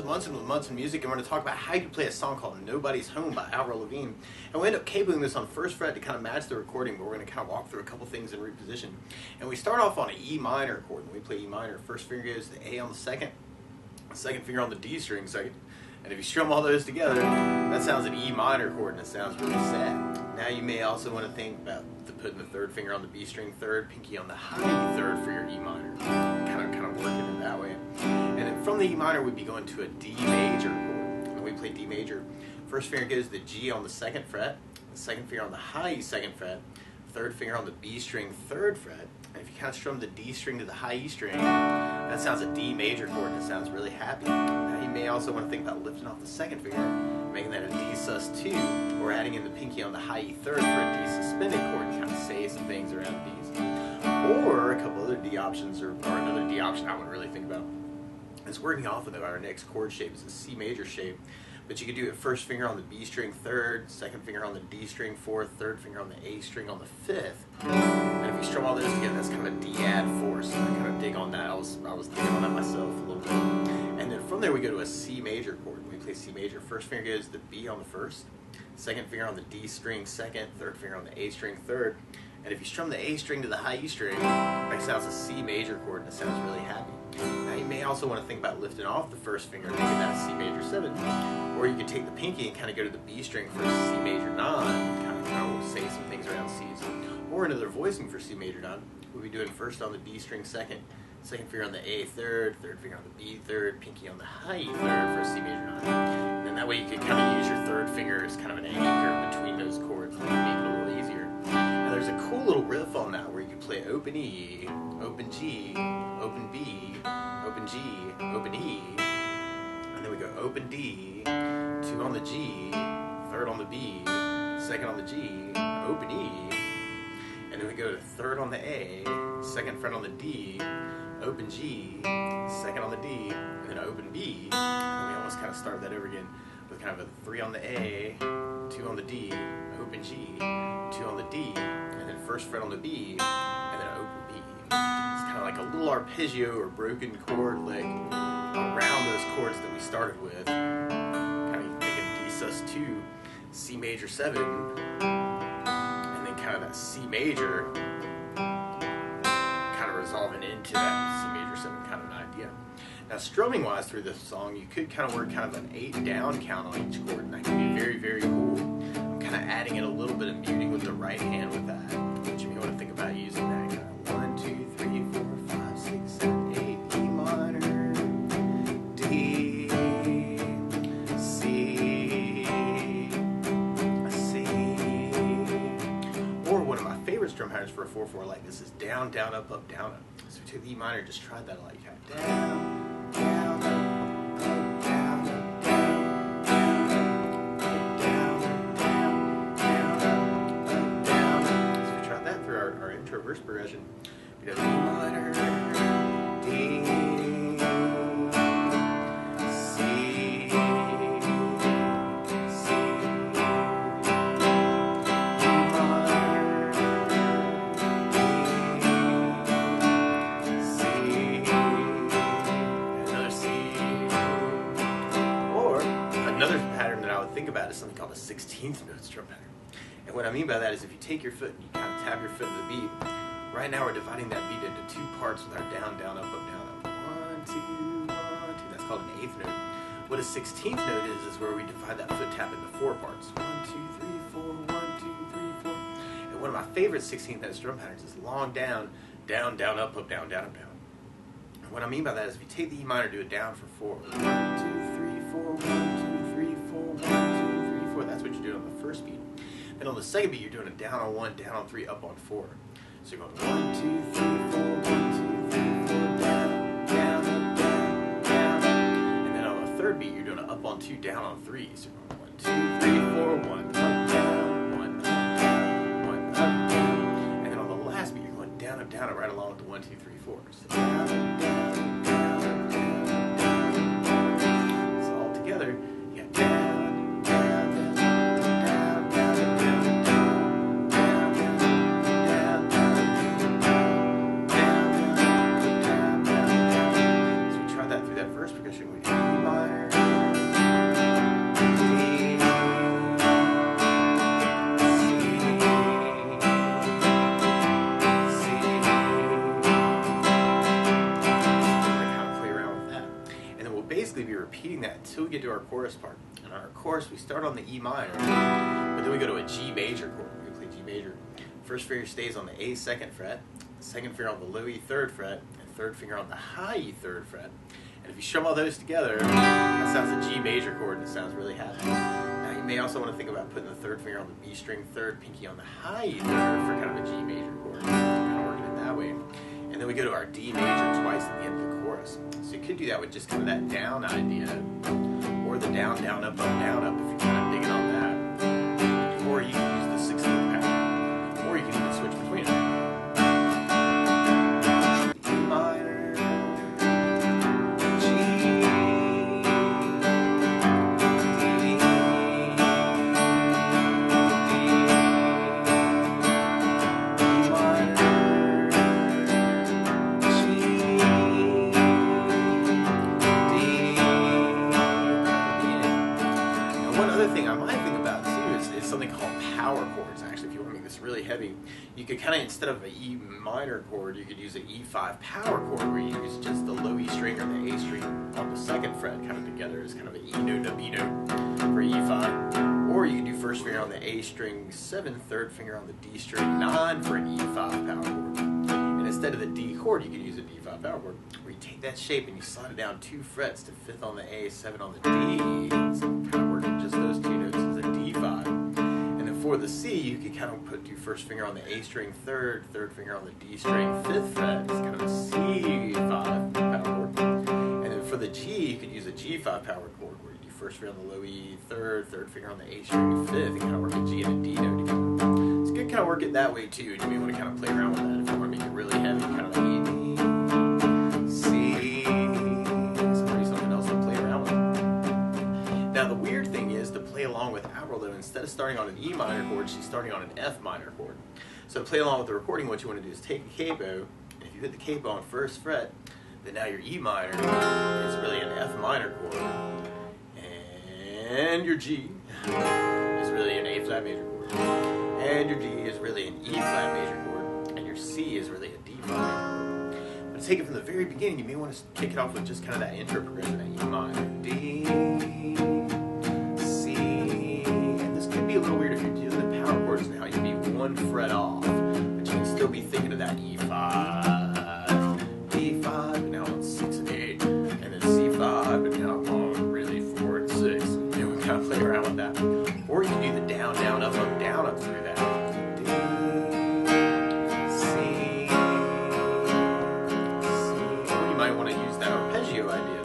Munson with Munson Music, and we're going to talk about how you can play a song called Nobody's Home by Avril Lavigne. And we end up cabling this on first fret to kind of match the recording, but we're going to kind of walk through a couple things in reposition. And we start off on an E minor chord. When we play E minor, first finger goes to the A on the second finger on the D string second. And if you strum all those together, that sounds an E minor chord, and it sounds really sad. Now you may also want to think about putting the third finger on the B string third, pinky on the high third for your E minor. Kind of working it that way. And then from the E minor, we'd be going to a D major chord. When we play D major, first finger goes to the G on the second fret, the second finger on the high E second fret, third finger on the B string third fret. And if you kind of strum the D string to the high E string, that sounds a D major chord, and it sounds really happy. Now you may also want to think about lifting off the second finger, making that a D sus2, or adding in the pinky on the high E third for a D suspended chord, and kind of say some things around Ds. Or a couple other D options, or another D option I would really think about is working off of our next chord shape. It's a C major shape, but you could do it first finger on the B string third, second finger on the D string fourth, third finger on the A string on the fifth. And if you strum all those together, that's kind of a D add four, so I kind of dig on that. I was digging on that myself a little bit. And then from there we go to a C major chord. When we play C major, first finger goes to the B on the first, second finger on the D string second, third finger on the A string third. And if you strum the A string to the high E string, that sounds a C major chord, and it sounds really happy. Now you may also want to think about lifting off the first finger and making that a C major 7. Or you could take the pinky and kind of go to the B string for a C major 9, kind of say some things around C's. Or another voicing for C major 9, we'll be doing first on the D string second finger on the A third finger on the B third, pinky on the high E third for a C major 9. And that way you can kind of use your third finger as kind of an anchor between those chords and make it a little easier. And there's a cool little riff on that where you can play open E, open G, open B, open G, open E, and then we go open D, 2 on the G, third on the B, second on the G, open E, and then we go to third on the A, second fret on the D, open G, second on the D, and then open B, and then we almost kind of start that over again with kind of a 3 on the A, 2 on the D, open G, 2 on the D, and then first fret on the B, and then open B. It's kind of like a little arpeggio or broken chord lick around those chords that we started with. Kind of thinking D sus2, C major 7, and then kind of that C major kind of resolving into that C major 7 kind of an idea. Now strumming wise through this song, you could kind of work kind of an 8 down count on each chord, and that can be very, very cool. I'm kind of adding in a little bit of muting with the right hand with that, but you may want to think about using that kind of 1, 2, 3, 4, 5, 6, 7, 8, E minor, D, C, C. Or one of my favorite strum patterns for a 4/4 like this is down, down, up, down, up. So if you take the E minor, just try that like that. Down, down, up, down, up, down, our intro verse progression. We have E minor, D, C, C, E minor, D, C, another C. Or another pattern that I would think about is something called a 16th note strum pattern. And what I mean by that is if you take your foot and you kind of tap your foot in the beat, right now we're dividing that beat into 2 parts with our down, down, up, down, up. 1, 2, 1, 2. That's called an 8th note. What a 16th note is where we divide that foot tap into 4 parts. 1, 2, 3, 4, 1, 2, 3, 4. And one of my favorite 16th note strum patterns is long down, down, down, up, down, down, up, down. And what I mean by that is if you take the E minor, do it down for 4. 1, 2, 3, 4, 1, 2, 3, 4, 1, 2, 3, 4. That's what you're doing on the first beat. And on the second beat, you're doing a down on 1, down on 3, up on 4. So you're going 1, 2, 3, 4, 1, 2, 3, 4, down, down, up, down, down. And then on the third beat, you're doing an up on 2, down on 3. So you're going 1, 2, 3, 4, 1, up, down, 1, up, down, 1, up, down. And then on the last beat, you're going down, up, down, right along with the 1, 2, 3, 4. So down, up, down, down, up, down, down, down. So all together, you got down. Percussion, we do E minor, chorus part. And on our chorus, we start on the E minor, but then we go to a G major chord. We play G major. First finger stays on the A 2nd fret, second finger on the low E 3rd fret, and third finger on the high E 3rd fret. And if you strum all those together, that sounds a G major chord, and it sounds really happy. Now you may also want to think about putting the third finger on the B string 3rd, pinky on the high E 3rd for kind of a G major chord. Kind of working it that way. And then we go to our D major twice at the end of the chorus. So you could do that with just kind of that down idea, or the down, down, up, if you're kind of digging on that. Or you can use the 16th pattern. Or you can even switch between them. E minor, G, D, E minor, thing I might think about too is something called power chords. Actually, if you want to make this really heavy, you could kind of, instead of an E minor chord, you could use an E5 power chord where you use just the low E string or the A string on the 2nd fret kind of together as kind of an E note, a B note for E5. Or you can do first finger on the A string 7, third finger on the D string 9 for an E5 power chord. And instead of the D chord, you could use a D5 power chord where you take that shape and you slide it down 2 frets to 5th on the A, 7 on the D. So kind of working just those 2 notes as a D5. And then for the C, you could kind of do first finger on the A string 3rd, third finger on the D string 5th fret. It's kind of a C5 power chord. And then for the G, you could use a G5 power chord where you do first finger on the low E 3rd, third finger on the A string 5th, and kind of work a G and a D note together. It's good to kind of work it that way too. And you may want to kind of play around with that if you want to make it really heavy, kind of like E, D, C. It's probably something else to play around with. Now the weird thing is, to play along with Avril though, instead of starting on an E minor chord, she's starting on an F minor chord. So to play along with the recording, what you want to do is take a capo, and if you hit the capo on 1st fret, then now your E minor is really an F minor chord, and your G is really an A flat major chord, and your D is really an E flat major chord, and your C is really a D flat major chord. But to take it from the very beginning, you may want to kick it off with just kind of that intro progression, that E minor, D, C, and this could be a little weird if you're doing the power chords now. You'd be 1 fret off, but you can still be thinking of that E5, E5, and now on 6 and 8, and then C5, and now on really 4 and 6. And then we kind of play around with that. Or you can do the down, down, up through that. D, C, C. Or you might want to use that arpeggio idea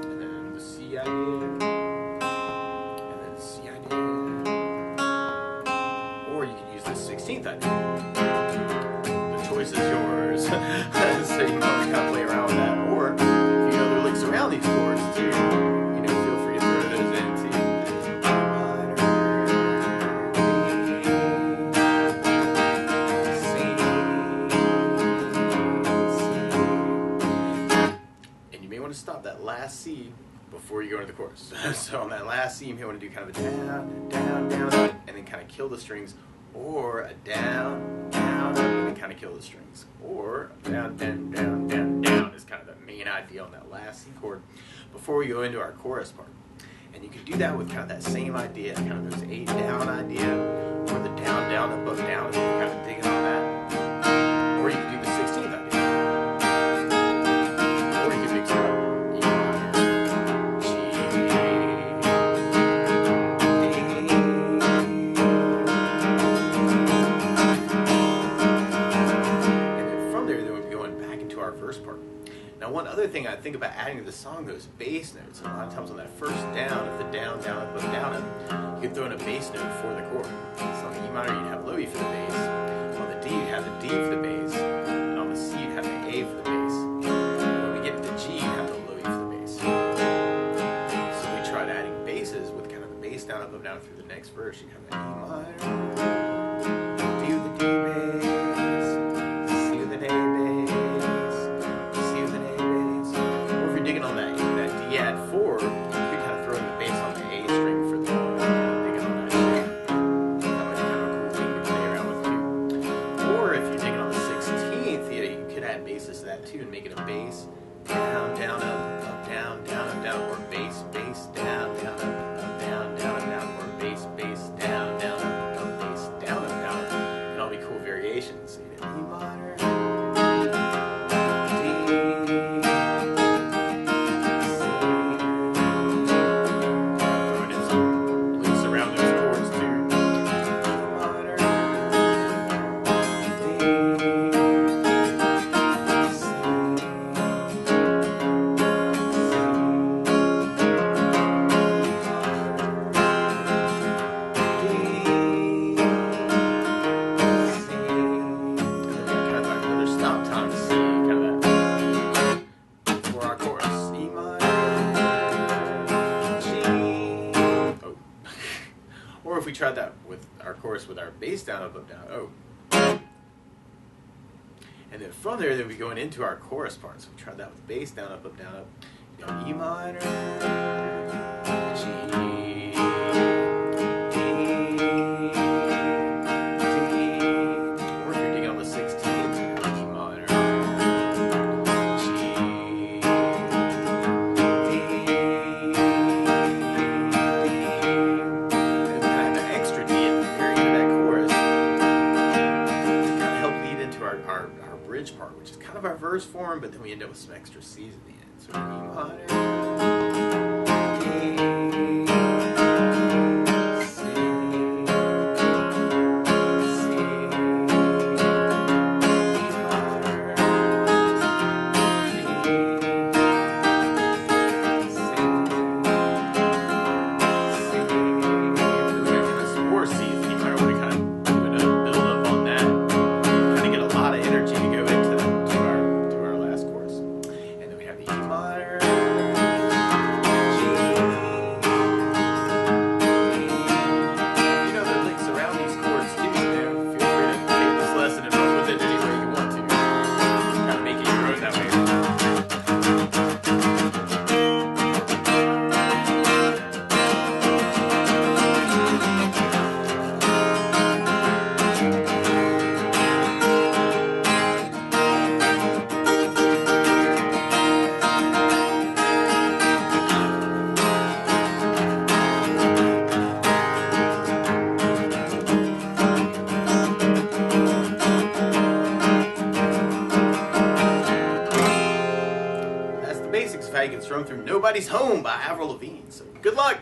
and then the C idea, and then the C idea. Or you can use the 16th idea. The choice is yours. So you can kind of play around with that. Or if you know there are licks around these chords too, you know, feel free to throw those in too. And you may want to stop that last C before you go into the chorus. So on that last C, you may want to do kind of a down, down, down, and then kind of kill the strings, or a down, down, and then kind of kill the strings, or down, down, down, down, down is kind of the main idea on that last C chord before we go into our chorus part. And you can do that with kind of that same idea, kind of those 8 down idea, or the down, down, up, down, and kind of digging on that. Or you can do the 16th idea. Or you can mix it up. E minor, G, D. And then from there, then we'll be going back into our verse part. Now, one other thing I think about adding to the song, though, is bass notes. And a lot of times on that first down, if the down, down, up, down, up, you can throw in a bass note for the chord. So on the E minor, you'd have low E for the bass. On the D, you'd have the D for the bass. And on the C, you'd have the A for the bass. And when we get to the G, you'd have the low E for the bass. So we tried adding basses with kind of the bass down, up, down through the next verse. You have the E minor, D with the D bass, C with an A bass, C with an A bass. Or if you're digging on that D add 4, you could kind of throw in the bass on the A string for the digging on that shape. That might be kind of a cool thing to play around with too. Or if you're digging on the 16th, you could add basses to that too and make it a bass if we tried that with our chorus with our bass down, up, down, oh. And then from there, then we going into our chorus part. So we tried that with bass down, up, down, up. You got E minor, G, D, or if you're digging on the 16th, E minor, G, D, and we have an extra D at the very end of that chorus to kind of help lead into our bridge part, which is kind of our verse form, but then we end up with some extra C's at the end. So E minor, D, C, C, E minor, D, C, C, and then we got kind of some more C's. You might want to kind of do a build up on that. Kind of get a lot of energy to go into to our last chorus. And then we have the E minor, G, you know the licks around these chords too. Feel free to take this lesson and run with it any way you want to. Kind of make it your own that way. That's the basics of how you can strum through Nobody's Home by Avril Lavigne. So good luck!